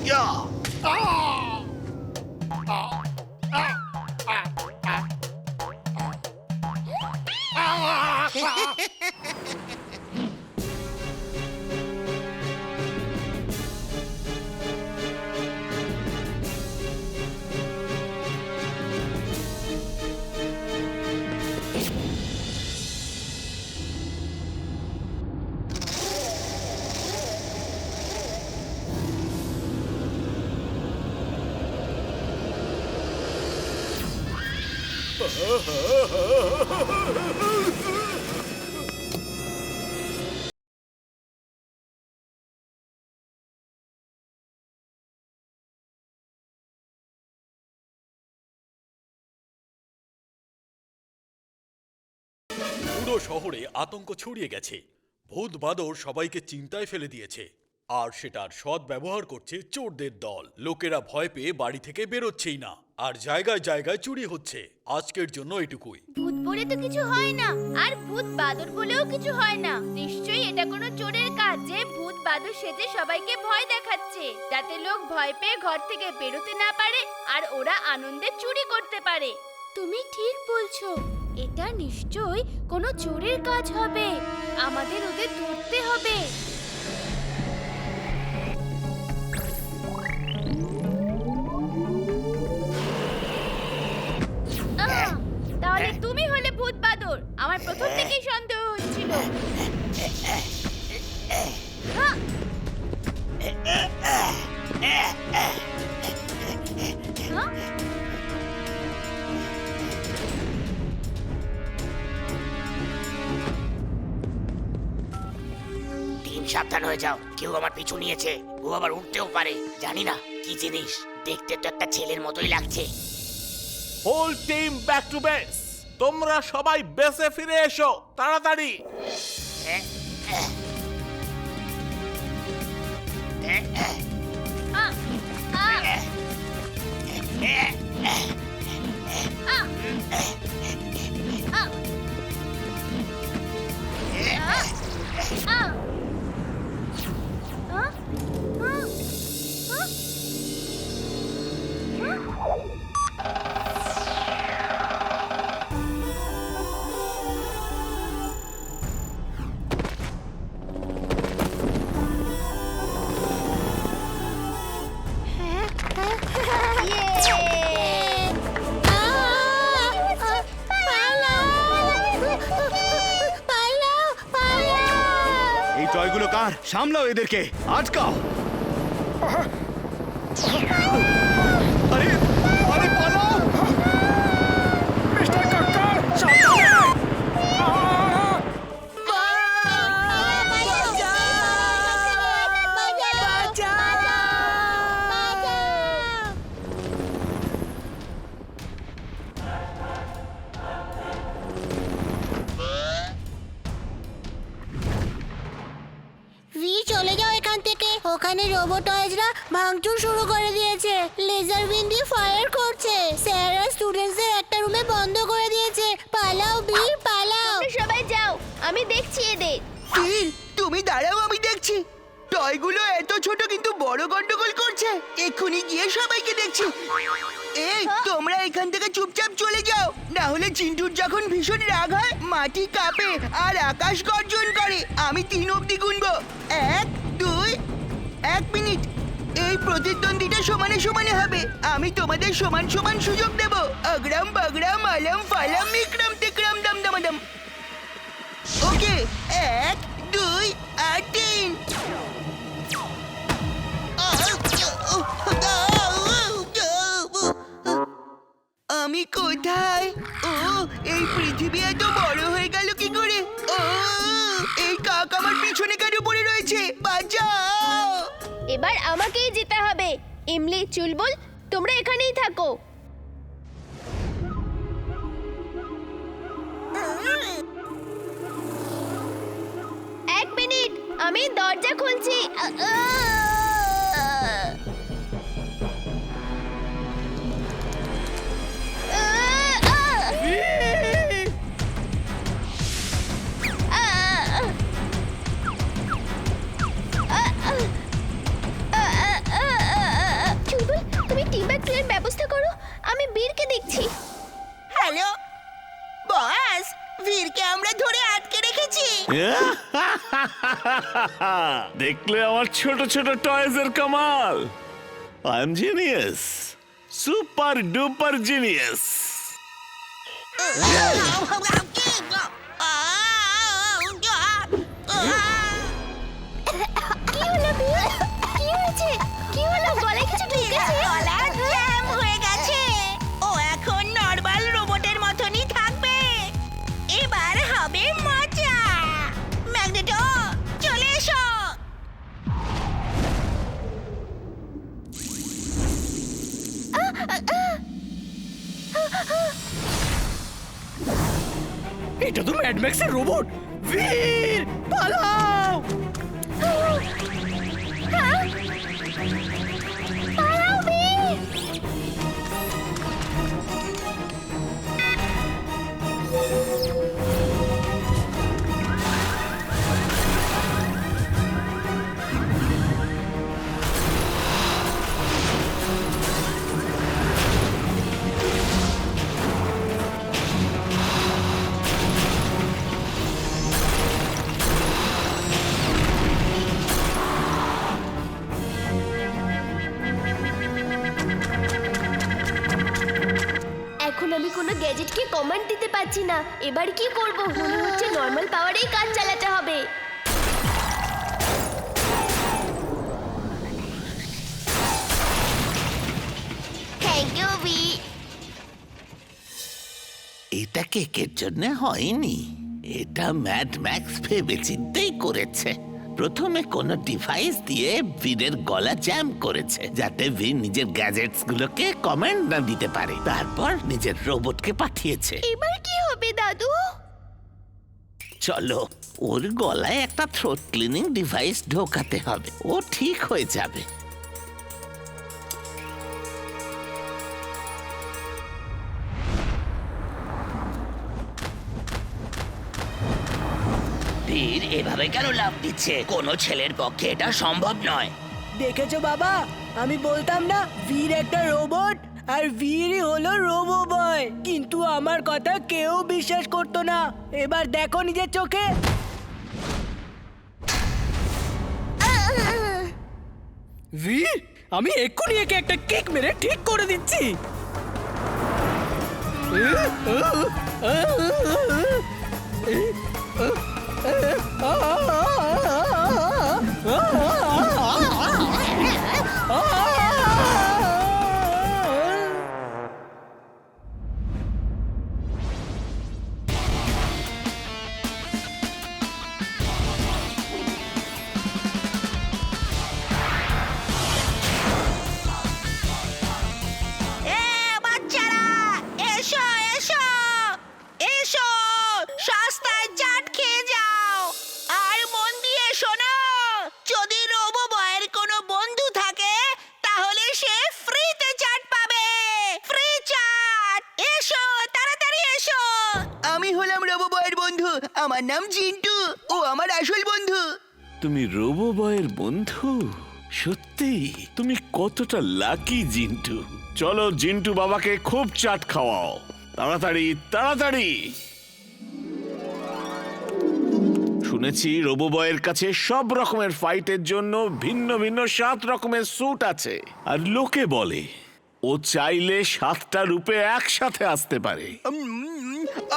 ইয়া পুরো শহরে আতঙ্ক ছড়িয়ে গেছে। ভূত বাদর সবাইকে চিন্তায় ফেলে দিয়েছে, আর সেটার সৎ ব্যবহার করছে চোরদের দল। লোকেরা ভয় পেয়ে বাড়ি থেকে বেরোচ্ছেই না, আর জায়গায় জায়গায় চুরি হচ্ছে। আজকের জন্য এটুকুই। ভূত বলে তো কিছু হয় না, আর ভূত বাদর বলেও কিছু হয় না। নিশ্চয়ই এটা কোনো চোরের কাজ, যে ভূত বাদর সেজে সবাইকে ভয় দেখাচ্ছে, যাতে লোক ভয় পেয়ে ঘর থেকে বেরোতে না পারে আর ওরা আনন্দে চুরি করতে পারে। তুমি ঠিক বলছো, এটা নিশ্চয়ই কোনো চোরের কাজ হবে। আমাদের ওদের ধরতে হবে। তাহলে তুমি হলে ভূত বাদর? আমার প্রথম থেকেই সন্দেহ হচ্ছিল। সাবধান হয়ে যাও, কেউ আমার পিছু নিয়েছে। ও আবার উঠতেও পারে, জানি না কি জিনিস। দেখতে তো একটা ছেলের মতোই লাগছে। Whole team back to base. তোমরা সবাই বেসে ফিরে এসো তাড়াতাড়ি। টয়গুলো কার? সামলাও এদেরকে, আটকাও। আরে আরে পালাও! মিস্টার কাকা, সাবধানে! চলে যাও এখান থেকে। ওখানে রোবোটয়েজরা ভাঙচুর শুরু করে দিয়েছে, লেজার বিন দিয়ে ফায়ার করছে। স্যার আর স্টুডেন্টসদের একটা রুমে বন্ধ করে দিয়েছে। পালাও বীর, পালাও। সবাই যাও, আমি দেখছি এদের। বীর, তুমি দাঁড়াও, আমি দেখছি। টয়গুলো এত ছোট কিন্তু বড় গন্ডগোল করছে। এক্ষুনি গিয়ে সবাইকে দেখছি। এই তোমরা এখান থেকে চুপচাপ চলে যাও, না হলে চিন্টুর যখন ভীষণ রাগ হয় মাটি কাঁপে আর আকাশ গর্জন করে। আমি 3 অবধি গুনবো। 1, 2, 1 মিনিট। এই প্রতিদ্বন্দ্বিতা সমানে সমানে হবে। আমি তোমাদের সমান সমান সুযোগ দেব। অগ্রাম বাগ্রাম আলম ফালাম বিক্রম টিক্রম দম দমদম। ওকে, 1, 2 আর 3। আমি কোথায়? ও, এই পৃথিবী এত বড় হয়ে গেল কি করে? ও, এই কাক আমার পিছনে কেন পড়ে রয়েছে? বাঁচাও! এবার আমাকেই যেতে হবে। ইমলি, চুলবুল, তোমরা এখানেই থাকো। এক মিনিট, আমি দরজা খুলছি। দেখলে আমার ছোট ছোট টয়েজ এর Kamal. I am genius, super duper genius. কি হলো বিয়ে? কি হয়েছে? কি হলো? গলায় কিছু ঢুকেছে? গলা জ্যাম হয়ে গেছে। ও এখন নরমাল রোবটের মতনই থাকবে। এবার হবে মজা। ম্যাগনেটো, চলে এসো। এটা তো ম্যাড ম্যাক্সের রোবট। বীর পালাও! পালাও বীর! এখন আমি কোনো গ্যাজেটকে কমান্ড দিতে পারছি না। এবার কি করব? মনে হচ্ছে নর্মাল পাওয়ারেই কাজ চালাতে হবে। থ্যাংক ইউ বি। এটা কেকের জন্য হয়নি, এটা ম্যাড ম্যাক্স ভেবে চিন্তেই করেছে। প্রথমে কোনো ডিভাইস দিয়ে বীরের গলা জ্যাম করেছে, যাতে বীর নিজের গ্যাজেটস গুলোকে কমেন্ট না দিতে পারে। তারপর নিজের রোবটকে পাঠিয়েছে। এবার কি হবে দাদু? চলো, ওর গলায় একটা থ্রোট ক্লিনিং ডিভাইস ঢোকাতে হবে, ও ঠিক হয়ে যাবে। বীর এভাবে কেন লাফ দিচ্ছে? কোনো ছেলের পক্ষে এটা সম্ভব নয়। দেখেছো বাবা, আমি বলতাম না বীর একটা রোবট আর বীরই হলো রোবো বয়। কিন্তু আমার কথা কেউ বিশ্বাস করতো না। এবার দেখো নিজের চোখে। বীর, আমি এক্ষুনি একে একটা কেক মেরে ঠিক করে দিচ্ছি। এ বাচ্চারা, এসো এসো এসো, সস্তায় চাট খেয়ে যাও। আর মন দিয়ে শোনো, যদি রোবো বয়ের কোনো বন্ধু থাকে তাহলে সে ফ্রিতে চাট পাবে। ফ্রি চাট। এসো, তাড়াতাড়ি এসো। আমি হলাম রোবো বয়ের বন্ধু, আমার নাম জিন্টু, ও আমার আসল বন্ধু। তুমি রোবো বয়ের বন্ধু? সত্যি তুমি কতটা লাকি জিন্টু। চলো জিন্টু বাবাকে খুব চাট খাওয়াও, তাড়াতাড়ি তাড়াতাড়ি। শুনেছি রোবো বয়ের কাছে সব রকমের ফাইটের জন্য ভিন্ন ভিন্ন 7 রকমের স্যুট আছে। আর লোকে বলে ও চাইলে 7টা রূপে একসাথে আসতে পারে।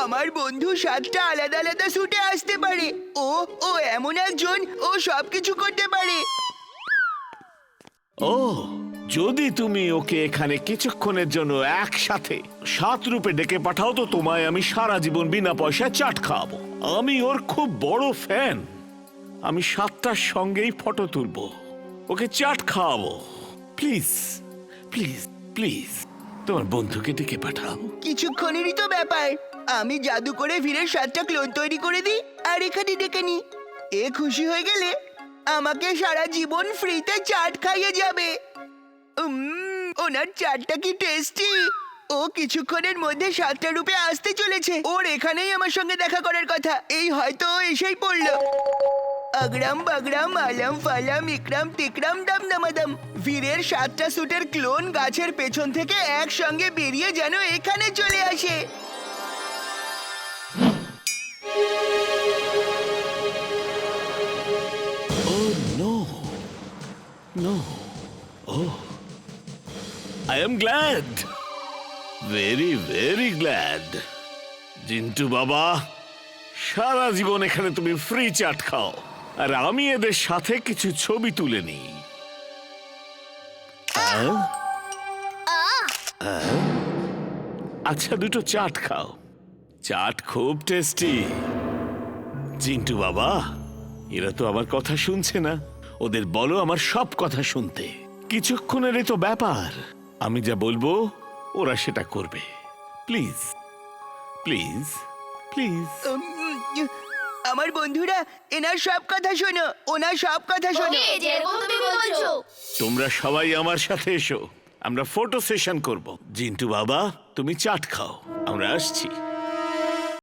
আমার বন্ধু 7টা আলাদা আলাদা স্যুটে আসতে পারে। ও ও এমন একজন, ও সবকিছু করতে পারে। ও, যদি তুমি ওকে এখানে কিছুক্ষণের জন্য একসাথে 7 রূপে ডেকে পাঠাও তো তোমায় আমি সারা জীবন বিনা পয়সায় চাট খাওয়াবো। আমি ওর খুব বড় ফ্যান। আমি 7টার সঙ্গেই ফটো তুলবো, ওকে চাট খাওয়াবো। প্লিজ প্লিজ প্লিজ তোমার বন্ধুকে ডেকে পাঠাও। কিছুক্ষণেরই তো ব্যাপার। আমি জাদু করে ভিড়ের 7টা ক্লোন তৈরি করে দিই আর এখানে ডেকে নি। এ খুশি হয়ে গেলে আমাকে সারা জীবন ফ্রিতে চাট খাইয়ে যাবে। ওনার চাটটা কি টেস্টি! ও কিছুক্ষণের মধ্যে 7টা রূপে আসতে চলেছে। ওর এখানেই আমার সঙ্গে দেখা করার কথা। এই হয়তো ও এসেই পড়লো। আগরাম বাগরাম আলাম ফালাম ইকরাম টিকরাম দাম দামাদাম। ভিড়ের 7টা স্যুটের ক্লোন গাছের পেছন থেকে একসঙ্গে বেরিয়ে যেন এখানে চলে আসে। No oh I am glad, very glad. Jintu বাবা, সারা জীবন এখানে তুমি ফ্রি চাট খাও, আর আমি এদের সাথে কিছু ছবি তুলে নিই। আচ্ছা, দুটো চাট খাও, চাট খুব টেস্টি। জিন্টু বাবা, এরা তো আমার কথা শুনছে না, ওদের বলো আমার সব কথা শুনতে। কিছুক্ষণেরই তো ব্যাপার, আমি যা বলবো ওরা সেটা করবে। Please please please. আমার বন্ধুরা, এনার সব কথা শোনো, ওনার সব কথা শোনো। ওকে, যেরকম তুমি বলছো। তোমরা সবাই আমার সাথে এসো, আমরা ফটো সেশন করব। জিন্টু বাবা, তুমি চাট খাও, আমরা আসছি।